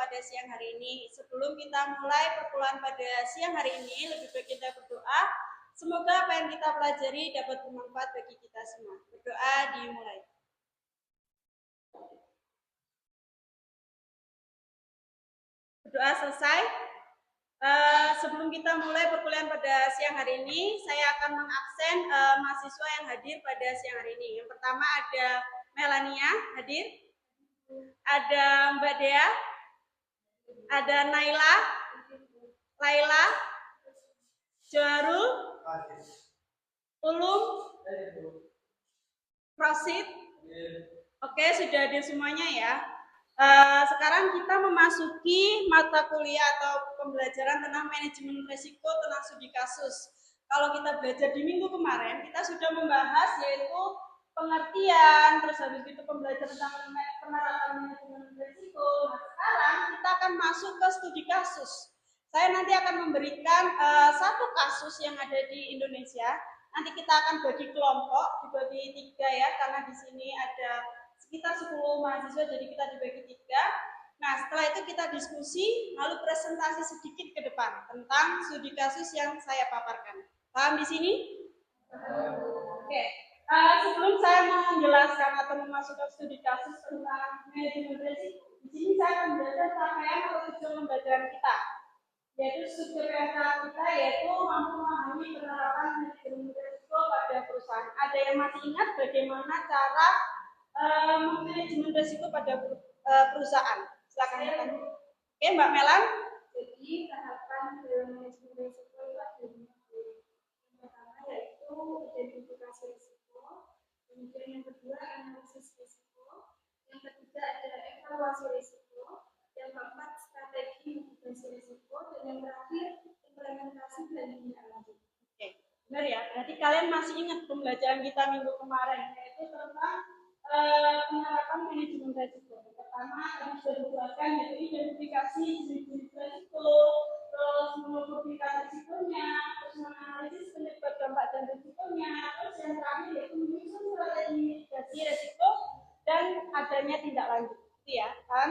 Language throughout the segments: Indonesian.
pada siang hari ini. Sebelum kita mulai perkuliahan pada siang hari ini, lebih baik kita berdoa. Semoga apa yang kita pelajari dapat bermanfaat bagi kita semua. Berdoa dimulai. Berdoa selesai. Sebelum kita mulai perkuliahan pada siang hari ini, saya akan mengabsen mahasiswa yang hadir pada siang hari ini. Yang pertama ada Melania hadir, ada Mbak Dea, ada Naila, Laila, Jarul, Ulum, Rosid. Oke, sudah hadir semuanya ya. Sekarang kita memasuki mata kuliah atau pembelajaran tentang manajemen risiko tentang studi kasus. Kalau kita belajar di minggu kemarin, kita sudah membahas yaitu pengertian, terus habis itu pembelajaran tentang penerapan manajemen risiko. Nah, sekarang kita akan masuk ke studi kasus. Saya nanti akan memberikan satu kasus yang ada di Indonesia. Nanti kita akan bagi kelompok, dibagi 3 ya, karena di sini ada sekitar 10 mahasiswa, jadi kita dibagi 3. Nah, setelah itu kita diskusi, lalu presentasi sedikit ke depan tentang studi kasus yang saya paparkan. Paham di sini? Oke. Sebelum saya menjelaskan atau memasukkan studi kasus tentang manajemen risiko, di sini saya akan menjelaskan rangkaian atau tujuan pembelajaran kita, yaitu studi PSK kita yaitu mampu memahami penerapan manajemen risiko pada perusahaan. Ada yang masih ingat bagaimana cara manajemen risiko pada perusahaan? Silakan ya. Oke, Mbak Melan. Jadi tahapan manajemen risiko itu ada 5. Yang pertama yaitu identifikasi risiko, kemudian yang kedua analisis risiko, yang ketiga ada evaluasi risiko, yang keempat strategi mitigasi risiko, dan yang terakhir implementasi dan tindak lanjut. Oke, benar ya. Berarti kalian masih ingat pembelajaran kita minggu kemarin yaitu tentang penerapan manajemen risiko. Pertama, tadi sudah dijelaskan yaitu identifikasi jenis-jenis risiko, terus mengukur risikonya, terus menganalisis penyebab dampak dan risikonya, terus yang terakhir yaitu menyusun strategi mitigasi risiko dan adanya tindak lanjut. Itu ya, kan?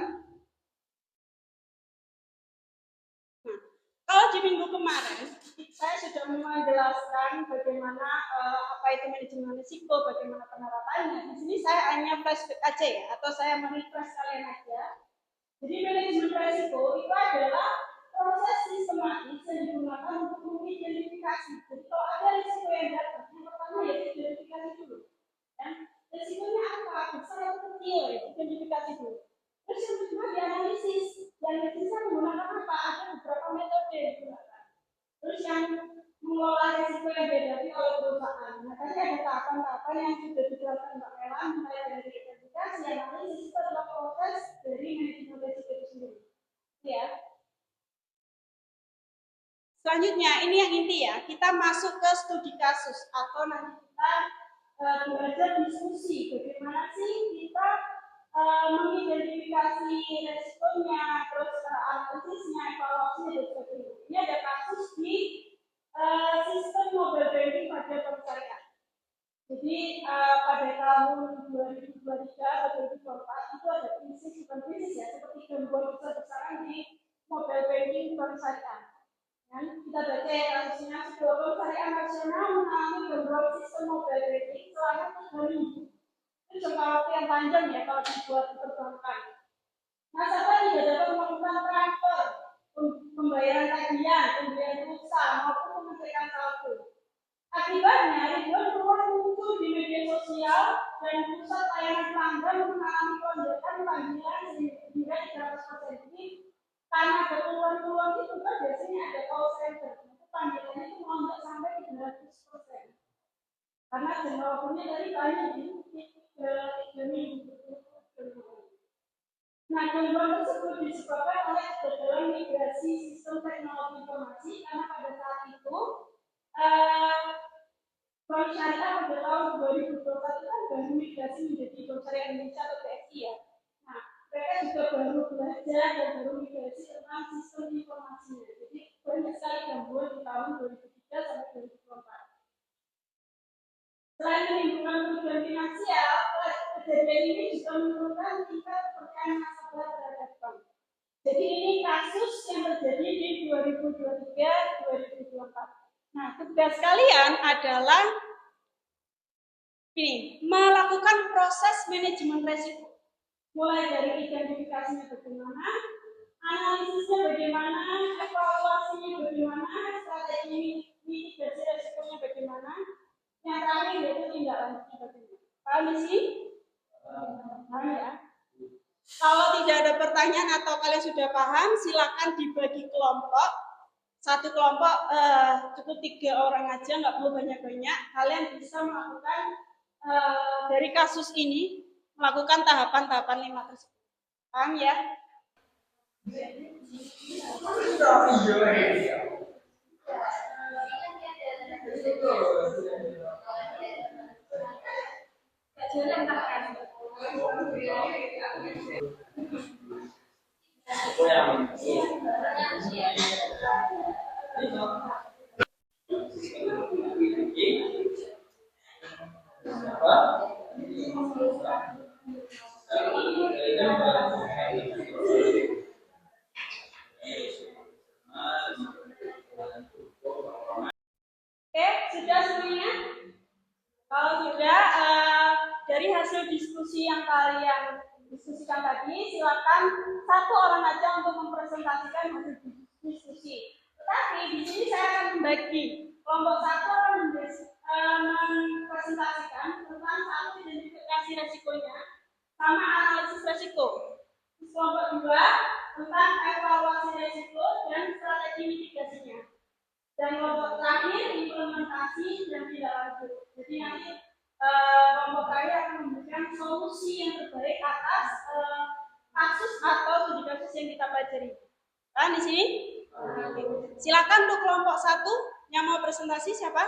Nah, kalau di minggu kemarin saya sudah menjelaskan bagaimana apa itu manajemen risiko, bagaimana penerapannya. Di sini saya hanya flashback aja ya, atau saya merefresh kalian aja. Jadi manajemen risiko itu adalah proses sistematis yang digunakan untuk mengidentifikasi. Jadi kalau ada risiko yang datang, yang pertama yaitu identifikasi dulu. Dan risikonya apa? Besar atau kecil? Identifikasi dulu. Terus yang kedua dianalisis. Analisisnya menggunakan apa? Ada beberapa metode yang digunakan. Terus yang mengelola risiko yang dihadapi oleh perusahaan. Nah, tadi ada tahapan-tahapan yang sudah dijelaskan Mbak Melan, mulai dari identifikasi, analisis itu adalah proses dari manajemen risiko itu sendiri. Ya. Selanjutnya, ini yang inti ya, kita masuk ke studi kasus atau nanti kita belajar diskusi bagaimana sih kita mengidentifikasi resikonya, terus analisisnya, evaluasinya dan sebagainya. Ini ada kasus di sistem mobile banking pada bank syariah. Jadi pada tahun 2023 atau 2024 itu ada krisis, bukan krisis ya, seperti gangguan besar-besaran di mobile banking bank syariah. Dan kita baca kasusnya, sebuah bank syariah nasional mengalami gangguan sistem mobile banking selama 3 minggu. Itu jangka waktu yang panjang ya kalau dibuat perbankan. Nasabah tidak dapat melakukan transfer, pembayaran tagihan, pembayaran pulsa maupun pengecekan saldo. Akibatnya ribuan keluhan muncul di media sosial dan pusat layanan pelanggan mengalami lonjakan panggilan hingga 300%. Jadi karena ada keluhan-keluhan itu kan biasanya ada call center. Itu panggilannya itu melonjak sampai 300%. Karena jangka waktunya dari banyak di 3 minggu. Nah, gangguan tersebut disebabkan oleh kegagalan migrasi sistem teknologi informasi karena pada saat itu Bank Syariah pada tahun 2021 kan baru migrasi menjadi Bank Syariah Indonesia atau BSI ya. Nah, mereka juga baru belajar dan baru migrasi tentang sistem informasinya. Jadi banyak sekali gangguan di tahun 2003 sampai 2024. Selain menimbulkan kerugian finansial, kejadian ini juga menurunkan tingkat kepercayaan nasabah terhadap bank. Jadi ini kasus yang terjadi di 2023-2024. Nah, tugas kalian adalah ini, melakukan proses manajemen resiko. Mulai dari identifikasinya bagaimana, analisisnya bagaimana, evaluasinya bagaimana, strategi mitigasi resikonya bagaimana, yang terakhir yaitu tindak lanjutnya bagaimana. Paham di sini? Paham ya? Kalau tidak ada pertanyaan atau kalian sudah paham, silakan dibagi kelompok. Satu kelompok cukup 3 orang aja, nggak perlu banyak-banyak. Kalian bisa melakukan dari kasus ini, melakukan tahapan-tahapan 5 tersebut. Paham ya? Oke, sudah semuanya? Kalau sudah, dari hasil diskusi yang kalian diskusikan tadi, silakan satu orang aja untuk mempresentasikan hasil diskusi. Tapi di sini saya akan membagi. Kelompok satu akan mempresentasikan tentang satu identifikasi resikonya sama analisis resiko. Kelompok dua tentang evaluasi resiko dan strategi mitigasinya. Dan kelompok terakhir implementasi dan tidak lanjut. Jadi nanti kelompok terakhir akan memberikan solusi yang terbaik atas kasus atau studi kasus yang kita pelajari. Kan di sini? Silakan untuk kelompok satu yang mau presentasi siapa?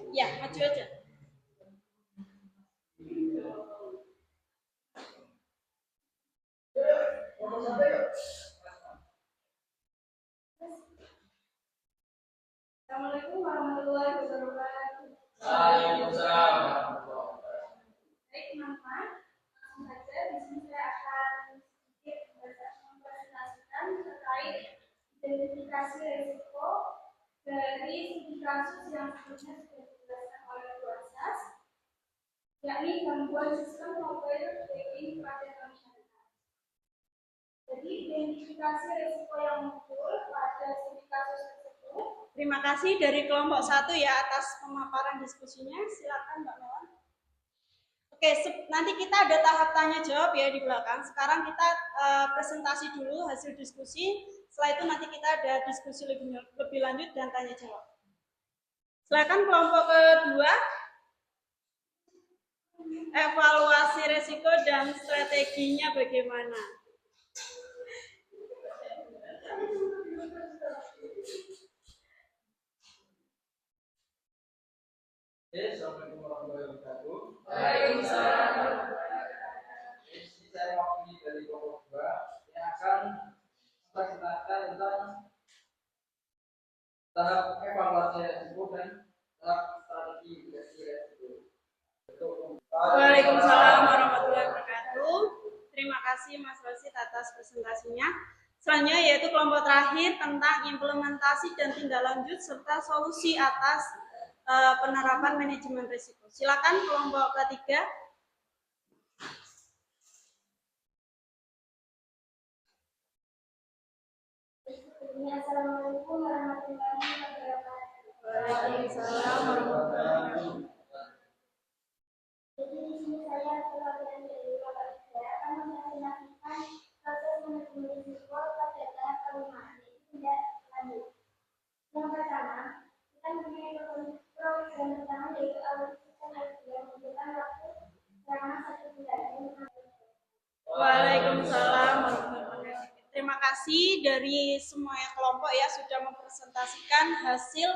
Ya, maju aja. Assalamualaikum warahmatullahi wabarakatuh. Waalaikumsalam. Baik teman-teman, langsung saja di sini saya akan sedikit mempresentasikan terkait identifikasi risiko dari studi kasus yang sebelumnya sudah dijelaskan oleh Bu Asas, yakni gangguan sistem mobile banking pada bank syariah. Jadi identifikasi risiko yang muncul pada studi kasus tersebut. Terima kasih dari kelompok satu ya atas pemaparan diskusinya. Silakan Mbak Melan. Oke, nanti kita ada tahap tanya jawab ya di belakang. Sekarang kita presentasi dulu hasil diskusi. Setelah itu nanti kita ada diskusi lebih lanjut dan tanya jawab. Silakan kelompok kedua. Evaluasi resiko dan strateginya bagaimana? Assalamualaikum warahmatullahi wabarakatuh. Waalaikumsalam. Saya mewakili dari kelompok 2 yang akan mempresentasikan tentang tahap evaluasi resiko dan tahap strategi mitigasi resiko. Waalaikumsalam warahmatullahi wabarakatuh. Terima kasih Mas Rosid atas presentasinya. Selanjutnya yaitu kelompok terakhir tentang implementasi dan tindak lanjut serta solusi atas penerapan manajemen risiko. Silakan kelompok ketiga. Assalamualaikum warahmatullahi wabarakatuh. Waalaikumsalam warahmatullahi wabarakatuh. Jadi di sini saya perwakilan dari Bapak Ida akan mempresentasikan proses manajemen risiko pada tahap kelima, yaitu tindak lanjut. Yang pertama, kita mempunyai program pertama yaitu audit sistem IT yang membutuhkan waktu selama 1 bulan. Waalaikumsalam warahmatullahi wabarakatuh. Terima kasih dari semua kelompok ya sudah mempresentasikan hasil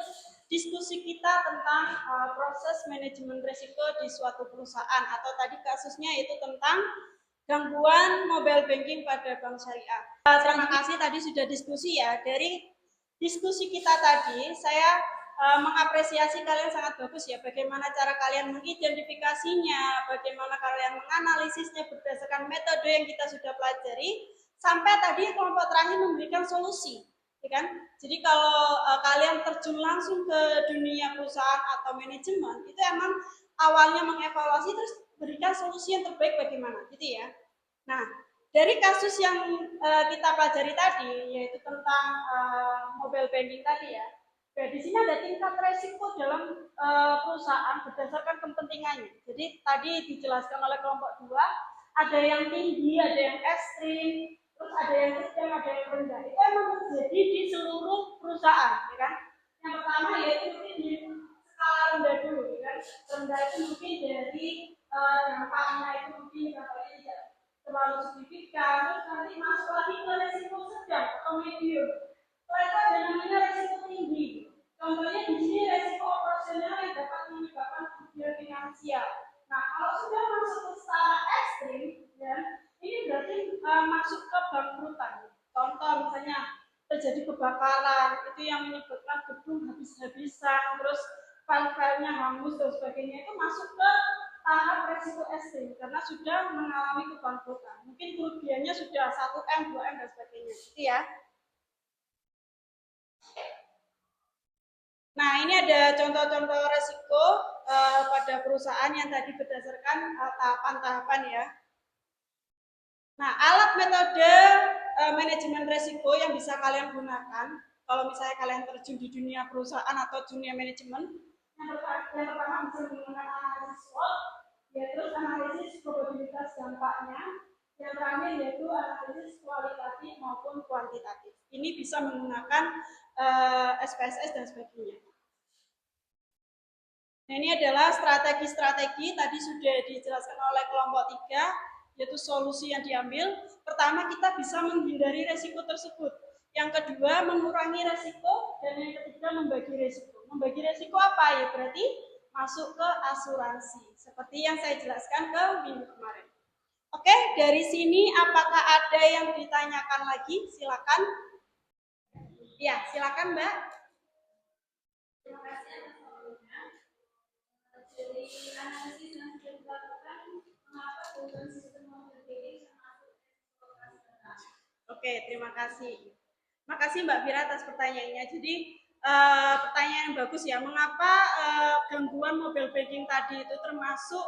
diskusi kita tentang proses manajemen risiko di suatu perusahaan atau tadi kasusnya itu tentang gangguan mobile banking pada bank syariah. Terima kasih tadi sudah diskusi ya. Dari diskusi kita tadi saya mengapresiasi kalian sangat bagus ya, bagaimana cara kalian mengidentifikasinya, bagaimana kalian menganalisisnya berdasarkan metode yang kita sudah pelajari, sampai tadi kelompok terakhir memberikan solusi, ya kan? Jadi kalau kalian terjun langsung ke dunia perusahaan atau manajemen, itu emang awalnya mengevaluasi terus berikan solusi yang terbaik bagaimana, gitu ya. Nah, dari kasus yang kita pelajari tadi, yaitu tentang mobile banking tadi ya, nah, di sini ada tingkat resiko dalam perusahaan berdasarkan kepentingannya. Jadi tadi dijelaskan oleh kelompok 2, ada yang tinggi, ada yang ekstrim, terus ada yang sedang, ada yang rendah. Itu memang terjadi di seluruh perusahaan, ya kan? Yang pertama yaitu mungkin di skala rendah dulu, ya kan? Rendah itu mungkin dari dampaknya itu mungkin dampaknya tidak terlalu signifikan, terus nanti masuk lagi ke resiko sedang atau medium. Setelah itu ada namanya resiko tinggi. Contohnya di sini resiko operasional yang dapat menyebabkan kerugian finansial. Nah, kalau sudah masuk ke skala ekstrim, ya, ini berarti masuk ke bangkrutan. Contoh misalnya terjadi kebakaran, itu yang menyebabkan gedung habis-habisan, terus file-filenya hangus dan sebagainya, itu masuk ke tahap resiko ekstrim karena sudah mengalami kebangkrutan. Mungkin kerugiannya sudah 1M, 2M dan sebagainya. Gitu ya. Nah, ini ada contoh-contoh resiko pada perusahaan yang tadi berdasarkan tahapan-tahapan ya. Nah, alat metode manajemen resiko yang bisa kalian gunakan kalau misalnya kalian terjun di dunia perusahaan atau dunia manajemen, yang pertama bisa menggunakan analisis SWOT, ya, terus analisis probabilitas dampaknya, yang terakhir yaitu analisis kualitatif maupun kuantitatif. Ini bisa menggunakan SPSS dan sebagainya. Nah, ini adalah strategi-strategi tadi sudah dijelaskan oleh kelompok 3, yaitu solusi yang diambil. Pertama, kita bisa menghindari resiko tersebut. Yang kedua, mengurangi resiko, dan yang ketiga, membagi resiko. Membagi resiko apa ya? Berarti masuk ke asuransi, seperti yang saya jelaskan ke minggu kemarin. Oke, dari sini apakah ada yang ditanyakan lagi? Silakan. Ya, silakan Mbak. Terima kasih atas waktunya. Dari analisis yang sudah dilakukan, mengapa kebutuhan sistem mobile banking termasuk resiko operasional? Oke, terima kasih. Makasih Mbak Vira atas pertanyaannya. Jadi pertanyaan yang bagus ya. Mengapa gangguan mobile banking tadi itu termasuk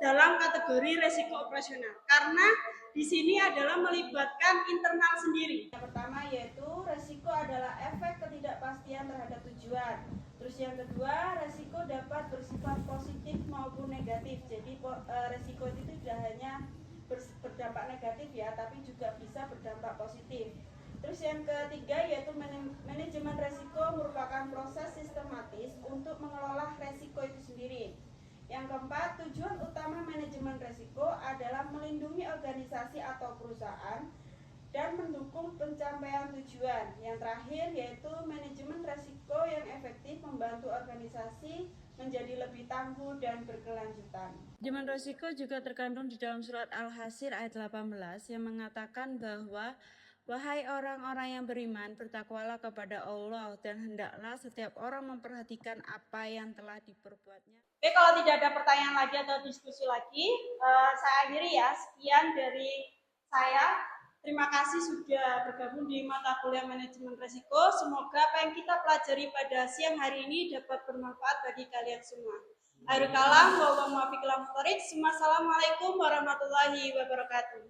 dalam kategori resiko operasional? Karena di sini adalah melibatkan internal sendiri. Yang pertama yaitu resiko adalah efek ketidakpastian terhadap tujuan. Terus yang kedua, resiko dapat bersifat positif maupun negatif. Jadi resiko itu tidak hanya berdampak negatif ya, tapi juga bisa berdampak positif. Terus yang ketiga yaitu manajemen resiko merupakan proses sistematis untuk mengelola resiko itu sendiri. Yang keempat, tujuan utama manajemen resiko adalah melindungi organisasi atau perusahaan dan mendukung pencapaian tujuan. Yang terakhir yaitu manajemen resiko yang efektif membantu organisasi menjadi lebih tangguh dan berkelanjutan. Manajemen resiko juga terkandung di dalam surat Al-Hasyr ayat 18 yang mengatakan bahwa wahai orang-orang yang beriman, bertakwalah kepada Allah dan hendaklah setiap orang memperhatikan apa yang telah diperbuatnya. Oke, kalau tidak ada pertanyaan lagi atau diskusi lagi, saya akhiri ya. Sekian dari saya. Terima kasih sudah bergabung di mata kuliah manajemen resiko. Semoga apa yang kita pelajari pada siang hari ini dapat bermanfaat bagi kalian semua. Akhirul kalam, wa muwaffiq ila muthariq. Assalamualaikum warahmatullahi wabarakatuh.